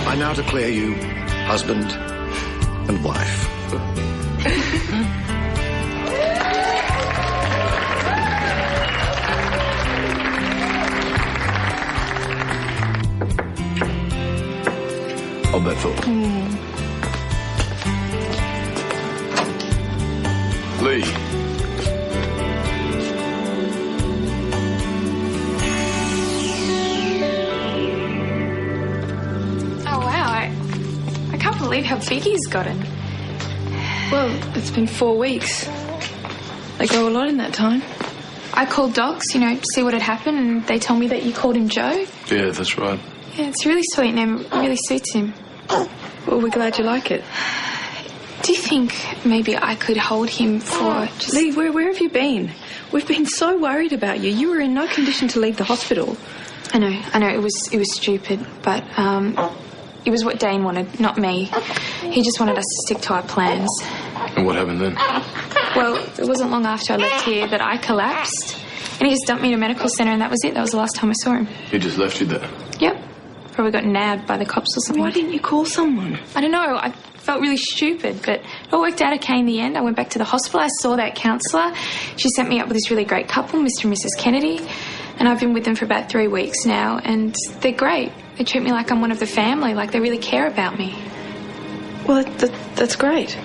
I now declare you husband and wife. I'll bet for. Lee. Oh, wow. I can't believe how big he's gotten. Well, it's been 4 weeks. They grow a lot in that time. I called docs, you know, to see what had happened, and they told me that you called him Joe. Yeah, that's right. Yeah, it's a really sweet name. It really suits him. Well, we're glad you like it. Do you think maybe I could hold him for just... Lee, where have you been? We've been so worried about you. You were in no condition to leave the hospital. I know, it was stupid, but it was what Dane wanted, not me. He just wanted us to stick to our plans. And what happened then? Well, it wasn't long after I left here that I collapsed, and he just dumped me to a medical centre, and that was it. That was the last time I saw him. He just left you there? Yep. Probably got nabbed by the cops or something. Why didn't you call someone? I don't know. I felt really stupid, but it all worked out okay in the end. I went back to the hospital. I saw that counsellor. She sent me up with this really great couple, Mr. and Mrs. Kennedy, and I've been with them for about 3 weeks now, and they're great. They treat me like I'm one of the family, like they really care about me. Well, that's great.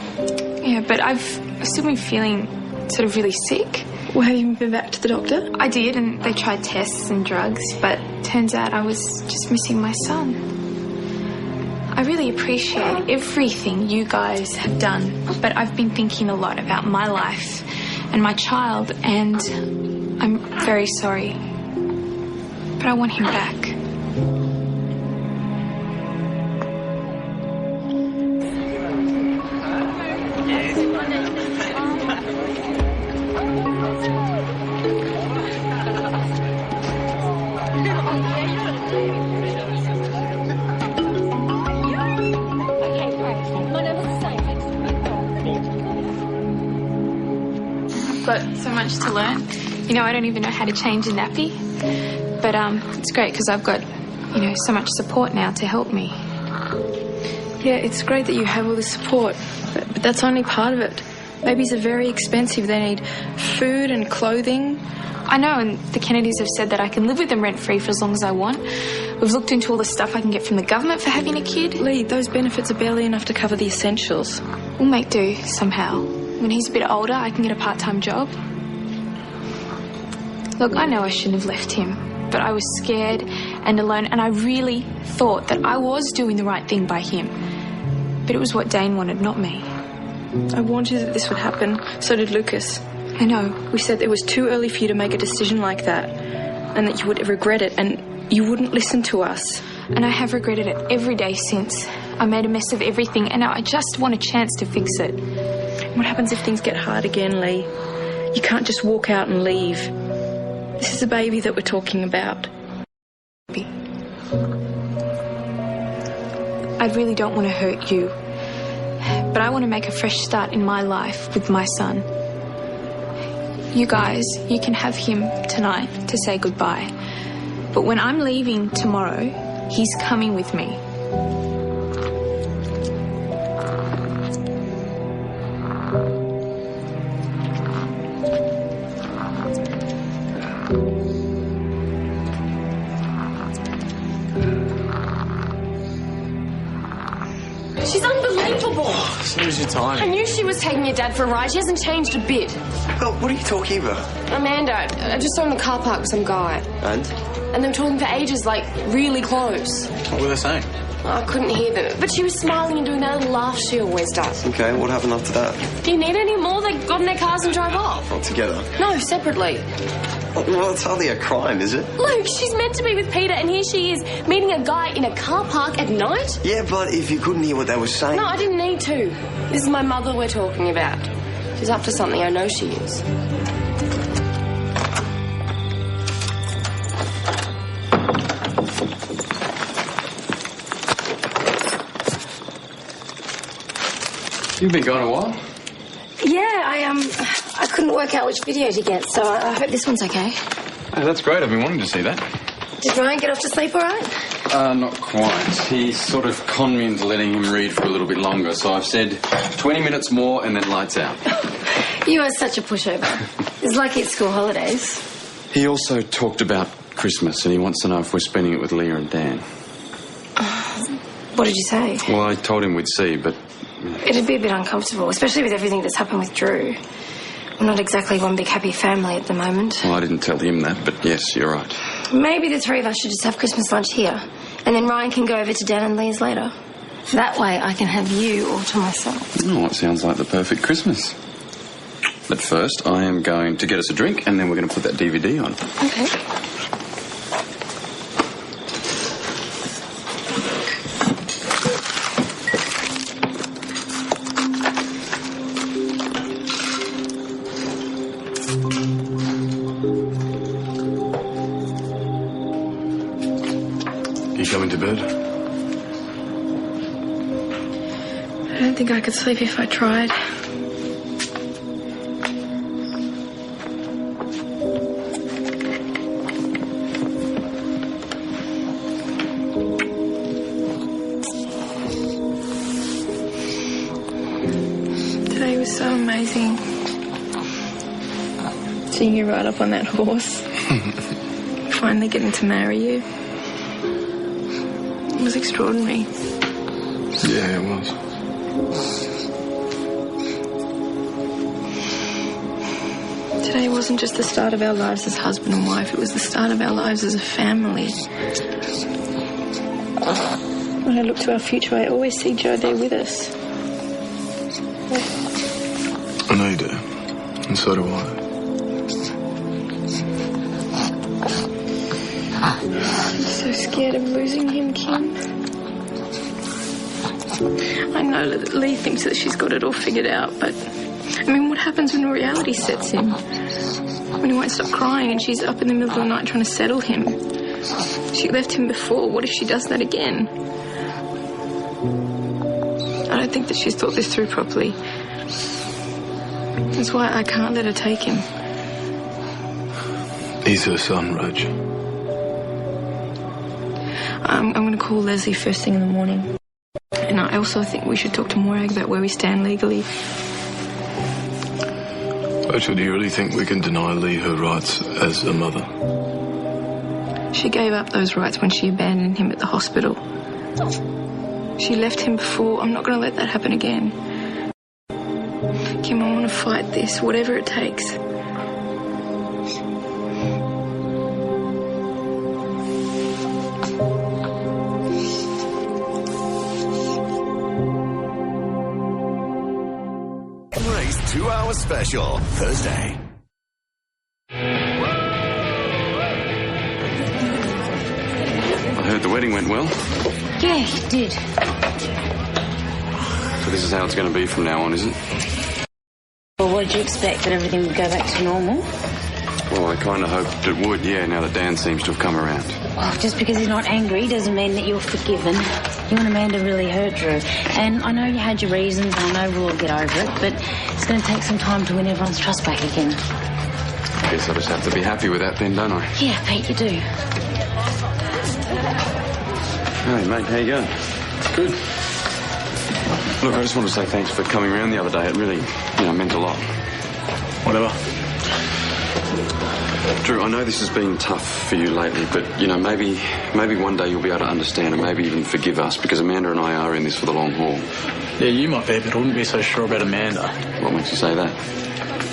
Yeah, but I've still been feeling sort of really sick. Well, have you been back to the doctor? I did, and they tried tests and drugs, but turns out I was just missing my son. I really appreciate everything you guys have done, but I've been thinking a lot about my life and my child, and I'm very sorry. But I want him back. Got so much to learn. You know, I don't even know how to change a nappy. But it's great because I've got, you know, so much support now to help me. Yeah, it's great that you have all this support, but that's only part of it. Babies are very expensive. They need food and clothing. I know, and the Kennedys have said that I can live with them rent-free for as long as I want. We've looked into all the stuff I can get from the government for having a kid. Lee, those benefits are barely enough to cover the essentials. We'll make do somehow. When he's a bit older, I can get a part-time job. Look, I know I shouldn't have left him, but I was scared and alone, and I really thought that I was doing the right thing by him. But it was what Dane wanted, not me. I warned you that this would happen. So did Lucas. I know. We said it was too early for you to make a decision like that, and that you would regret it, and you wouldn't listen to us. And I have regretted it every day since. I made a mess of everything, and now I just want a chance to fix it. What happens if things get hard again, Lee? You can't just walk out and leave. This is a baby that we're talking about. I really don't want to hurt you, but I want to make a fresh start in my life with my son. You guys, you can have him tonight to say goodbye, but when I'm leaving tomorrow, he's coming with me. She's unbelievable. So was your time. I knew she was taking your dad for a ride. She hasn't changed a bit. Well, what are you talking about? Amanda, I just saw her in the car park with some guy. And they were talking for ages, like, really close. What were they saying? I couldn't hear them. But she was smiling and doing that little laugh she always does. Okay, what happened after that? Do you need any more? They got in their cars and drove off. All together? No, separately. Well, it's hardly a crime, is it? Luke, she's meant to be with Peter, and here she is, meeting a guy in a car park at night? Yeah, but if you couldn't hear what they were saying... No, I didn't need to. This is my mother we're talking about. She's up to something, I know she is. You've been gone a while? Yeah, I couldn't work out which video to get, so I hope this one's okay. Oh, that's great. I've been wanting to see that. Did Ryan get off to sleep all right? Not quite. He sort of conned me into letting him read for a little bit longer, so I've said 20 minutes more and then lights out. You are such a pushover. It's like it's school holidays. He also talked about Christmas and he wants to know if we're spending it with Leah and Dan. What did you say? Well, I told him we'd see, but... It'd be a bit uncomfortable, especially with everything that's happened with Drew. We're not exactly one big happy family at the moment. Well, I didn't tell him that, but yes, you're right. Maybe the three of us should just have Christmas lunch here, and then Ryan can go over to Dan and Leah's later. That way I can have you all to myself. Oh, it sounds like the perfect Christmas. But first, I am going to get us a drink, and then we're going to put that DVD on. Okay. You coming to bed? I don't think I could sleep if I tried. Today was so amazing. Seeing you ride up on that horse. Finally getting to marry you. It was extraordinary. Yeah, it was. Today wasn't just the start of our lives as husband and wife, it was the start of our lives as a family. When I look to our future, I always see Joe there with us. I know you do. And so do I. I'm so scared of losing him, Kim. I know that Lee thinks that she's got it all figured out, but... I mean, what happens when reality sets in? When he won't stop crying and she's up in the middle of the night trying to settle him. She left him before. What if she does that again? I don't think that she's thought this through properly. That's why I can't let her take him. He's her son, Reg. I'm going to call Leslie first thing in the morning. And I also think we should talk to Morag about where we stand legally. Rachel, do you really think we can deny Lee her rights as a mother? She gave up those rights when she abandoned him at the hospital. She left him before. I'm not going to let that happen again. Kim, I want to fight this, whatever it takes. Ray's 2-hour special, Thursday. I heard the wedding went well. Yeah, it did. So this is how it's going to be from now on, is it? Well, what did you expect, that everything would go back to normal? Well, I kind of hoped it would, yeah, now that Dan seems to have come around. Well, just because he's not angry doesn't mean that you're forgiven. You and Amanda really hurt Drew. And I know you had your reasons, and I know we'll all get over it, but it's going to take some time to win everyone's trust back again. I guess I just have to be happy with that then, don't I? Yeah, Pete, you do. Hey, mate, how you going? Good. Look, I just want to say thanks for coming around the other day. It really, meant a lot. Whatever. Drew, I know this has been tough for you lately, but, maybe one day you'll be able to understand and maybe even forgive us, because Amanda and I are in this for the long haul. Yeah, you might be, but I wouldn't be so sure about Amanda. What makes you say that?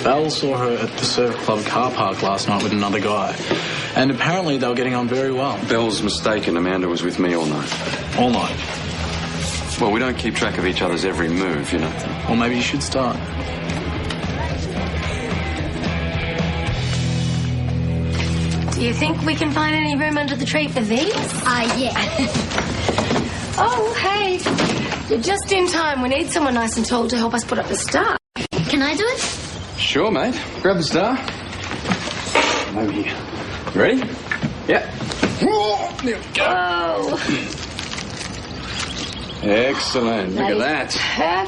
Val saw her at the Surf Club car park last night with another guy, and apparently they were getting on very well. Belle's mistaken. Amanda was with me all night. All night? Well, we don't keep track of each other's every move, Well, maybe you should start. Do you think we can find any room under the tree for these? Yeah. Oh, hey. You're just in time. We need someone nice and tall to help us put up the star. Can I do it? Sure, mate. Grab the star. Over here. You ready? Yeah. Whoa, there we go. Oh, Excellent. Look at that.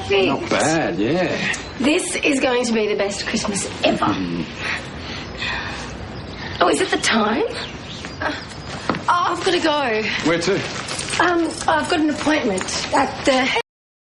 perfect. Not bad, yeah. This is going to be the best Christmas ever. Oh, is it the time? Oh, I've got to go. Where to? I've got an appointment at the